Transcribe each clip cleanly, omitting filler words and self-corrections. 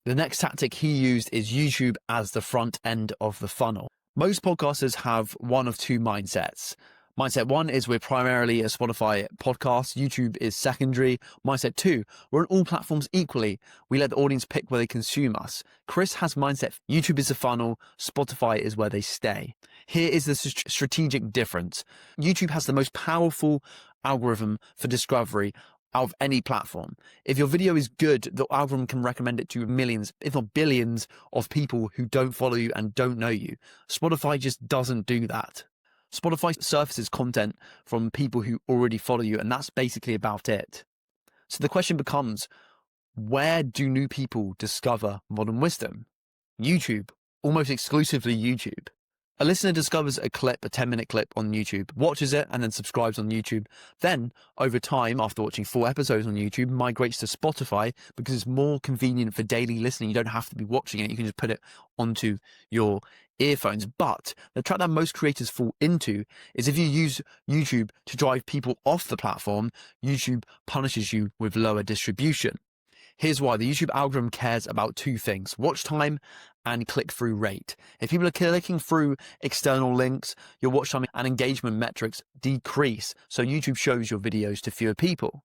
The next tactic he used is YouTube as the front end of the funnel. Most podcasters have one of two mindsets. Mindset one is we're primarily a Spotify podcast. YouTube is secondary. Mindset two, we're on all platforms equally. We let the audience pick where they consume us. Chris has mindset YouTube is the funnel. Spotify is where they stay. Here is the strategic difference. YouTube has the most powerful algorithm for discovery out of any platform. If your video is good, the algorithm can recommend it to millions, if not billions, of people who don't follow you and don't know you. Spotify just doesn't do that. Spotify surfaces content from people who already follow you, and that's basically about it. So the question becomes, where do new people discover modern wisdom? YouTube, almost exclusively YouTube. A listener discovers a clip, a 10-minute clip on YouTube, watches it, and then subscribes on YouTube. Then, over time, after watching 4 episodes on YouTube, migrates to Spotify because it's more convenient for daily listening. You don't have to be watching it. You can just put it onto your earphones. But the trap that most creators fall into is if you use YouTube to drive people off the platform, YouTube punishes you with lower distribution. Here's why. The YouTube algorithm cares about 2 things: watch time and click-through rate. If people are clicking through external links, your watch time and engagement metrics decrease, so YouTube shows your videos to fewer people.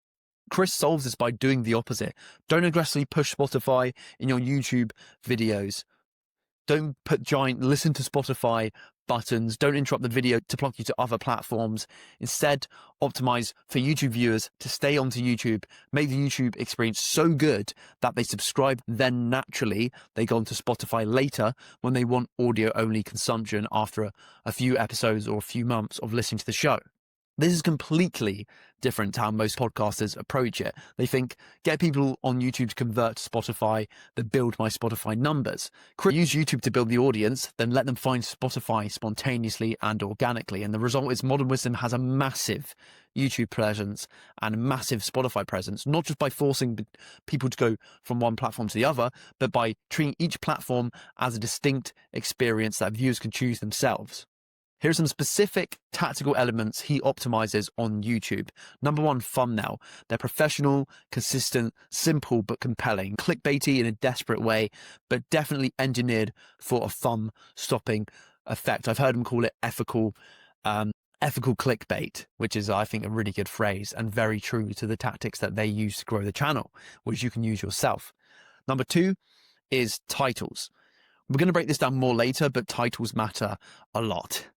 Chris solves this by doing the opposite. Don't aggressively push Spotify in your YouTube videos. Don't put giant listen to Spotify buttons. Don't interrupt the video to block you to other platforms. Instead, optimize for YouTube viewers to stay onto YouTube. Make the YouTube experience so good that they subscribe. Then naturally, they go onto Spotify later when they want audio only consumption after a few episodes or a few months of listening to the show. This is completely different to how most podcasters approach it. They think, get people on YouTube to convert to Spotify, that build my Spotify numbers. Use YouTube to build the audience, then let them find Spotify spontaneously and organically. And the result is Modern Wisdom has a massive YouTube presence and a massive Spotify presence, not just by forcing people to go from one platform to the other, but by treating each platform as a distinct experience that viewers can choose themselves. Here are some specific tactical elements he optimizes on YouTube. Number 1, thumbnail. They're professional, consistent, simple, but compelling. Clickbaity in a desperate way, but definitely engineered for a thumb-stopping effect. I've heard him call it ethical clickbait, which is, I think, a really good phrase and very true to the tactics that they use to grow the channel, which you can use yourself. Number 2 is titles. We're going to break this down more later, but titles matter a lot.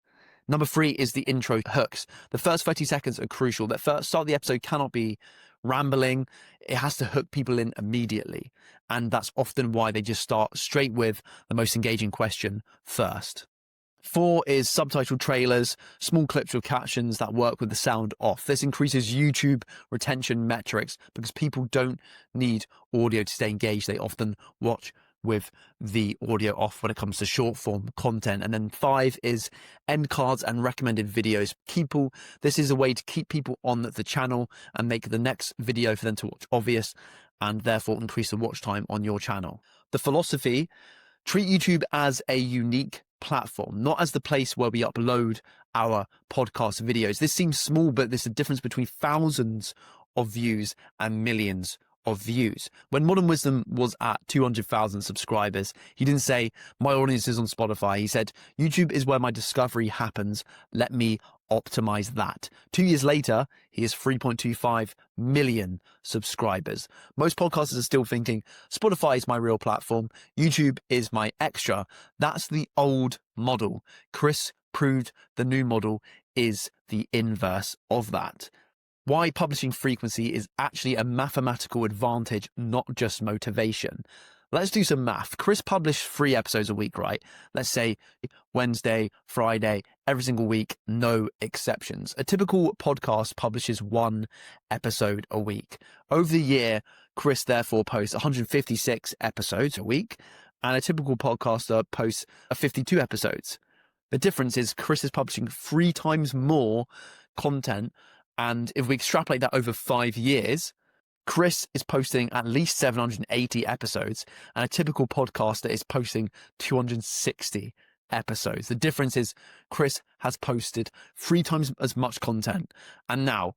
Number 3 is the intro hooks. The first 30 seconds are crucial. The first start of the episode cannot be rambling. It has to hook people in immediately. And that's often why they just start straight with the most engaging question first. 4 is subtitle trailers, small clips with captions that work with the sound off. This increases YouTube retention metrics because people don't need audio to stay engaged. They often watch with the audio off when it comes to short form content. And then 5 is end cards and recommended videos. This is a way to keep people on the channel and make the next video for them to watch obvious and therefore increase the watch time on your channel. The philosophy: treat YouTube as a unique platform, not as the place where we upload our podcast videos. This seems small, but there's a difference between thousands of views and millions of views. When Modern Wisdom was at 200,000 subscribers, he didn't say, my audience is on Spotify. He said, YouTube is where my discovery happens. Let me optimize that. 2 years later, he has 3.25 million subscribers. Most podcasters are still thinking, Spotify is my real platform. YouTube is my extra. That's the old model. Chris proved the new model is the inverse of that. Why publishing frequency is actually a mathematical advantage, not just motivation. Let's do some math. Chris published 3 episodes a week, right? Let's say Wednesday, Friday, every single week, no exceptions. A typical podcast publishes 1 episode a week. Over the year, Chris therefore posts 156 episodes a week, and a typical podcaster posts 52 episodes. The difference is Chris is publishing 3 times more content. And if we extrapolate that over 5 years, Chris is posting at least 780 episodes, and a typical podcaster is posting 260 episodes. The difference is Chris has posted 3 times as much content. And now,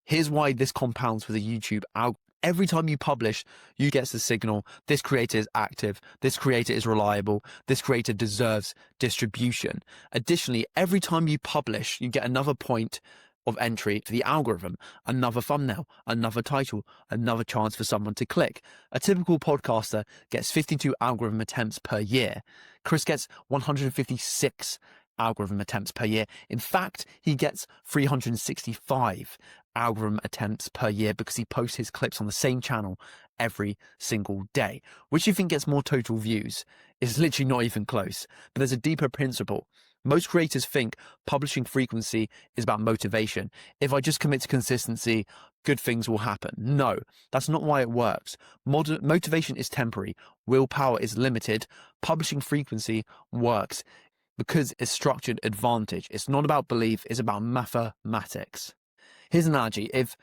here's why this compounds with a YouTube algorithm. Every time you publish, you get the signal, this creator is active, this creator is reliable, this creator deserves distribution. Additionally, every time you publish, you get another point of entry to the algorithm, another thumbnail, another title, another chance for someone to click. A typical podcaster gets 52 algorithm attempts per year. Chris gets 156 algorithm attempts per year. In fact, he gets 365 algorithm attempts per year because he posts his clips on the same channel every single day. Which do you think gets more total views? It's literally not even close. But there's a deeper principle. Most creators think publishing frequency is about motivation. If I just commit to consistency, good things will happen. No, that's not why it works. Motivation is temporary. Willpower is limited. Publishing frequency works because it's structured advantage. It's not about belief, it's about mathematics. Here's an analogy. If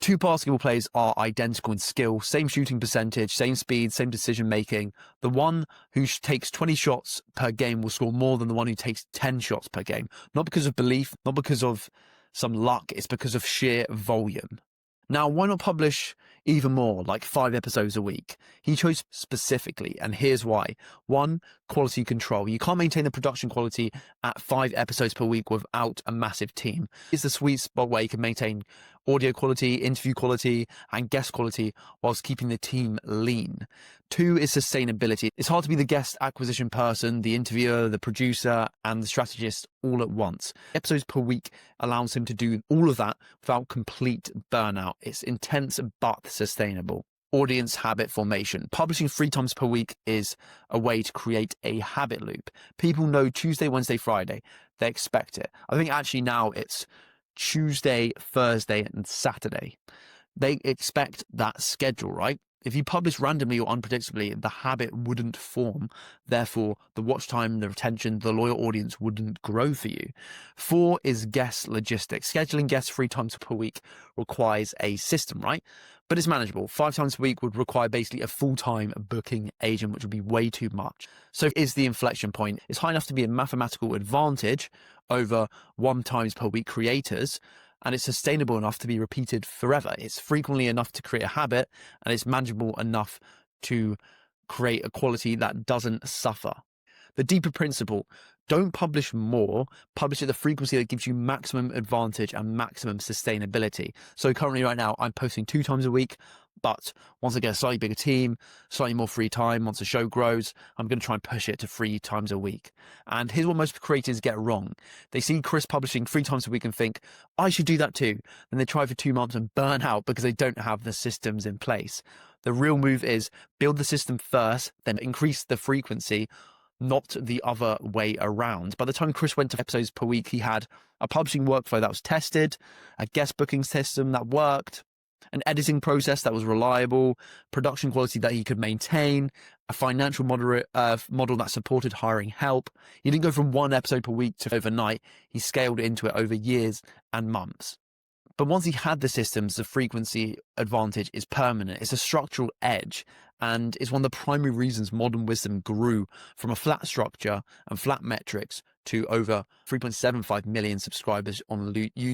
two basketball players are identical in skill, same shooting percentage, same speed, same decision making, the one who takes 20 shots per game will score more than the one who takes 10 shots per game. Not because of belief, not because of some luck, it's because of sheer volume. Now, why not publish even more, like 5 episodes a week? He chose specifically, and here's why. 1, quality control. You can't maintain the production quality at 5 episodes per week without a massive team. It's the sweet spot where you can maintain audio quality, interview quality, and guest quality whilst keeping the team lean. 2 is sustainability. It's hard to be the guest acquisition person, the interviewer, the producer, and the strategist all at once. Episodes per week allows him to do all of that without complete burnout. It's intense but sustainable. Audience habit formation. Publishing 3 times per week is a way to create a habit loop. People know Tuesday, Wednesday, Friday. They expect it. I think actually now it's Tuesday, Thursday, and Saturday. They expect that schedule, right? If you publish randomly or unpredictably, the habit wouldn't form. Therefore, the watch time, the retention, the loyal audience wouldn't grow for you. 4 is guest logistics. Scheduling guests 3 times per week requires a system, right? But it's manageable. 5 times per week would require basically a full-time booking agent, which would be way too much. So is the inflection point. It's high enough to be a mathematical advantage over 1 times per week creators, and it's sustainable enough to be repeated forever. It's frequently enough to create a habit, and it's manageable enough to create a quality that doesn't suffer. The deeper principle, don't publish more, publish at the frequency that gives you maximum advantage and maximum sustainability. So currently right now, I'm posting 2 times a week, but once I get a slightly bigger team, slightly more free time, once the show grows, I'm going to try and push it to 3 times a week. And here's what most creators get wrong. They see Chris publishing 3 times a week and think, I should do that too. Then they try for 2 months and burn out because they don't have the systems in place. The real move is build the system first, then increase the frequency, not the other way around. By the time Chris went to episodes per week, he had a publishing workflow that was tested, a guest booking system that worked, an editing process that was reliable, production quality that he could maintain, a financial model that supported hiring help. He didn't go from 1 episode per week to overnight. He scaled into it over years and months. But once he had the systems, the frequency advantage is permanent. It's a structural edge, and it's one of the primary reasons modern wisdom grew from a flat structure and flat metrics to over 3.75 million subscribers on YouTube.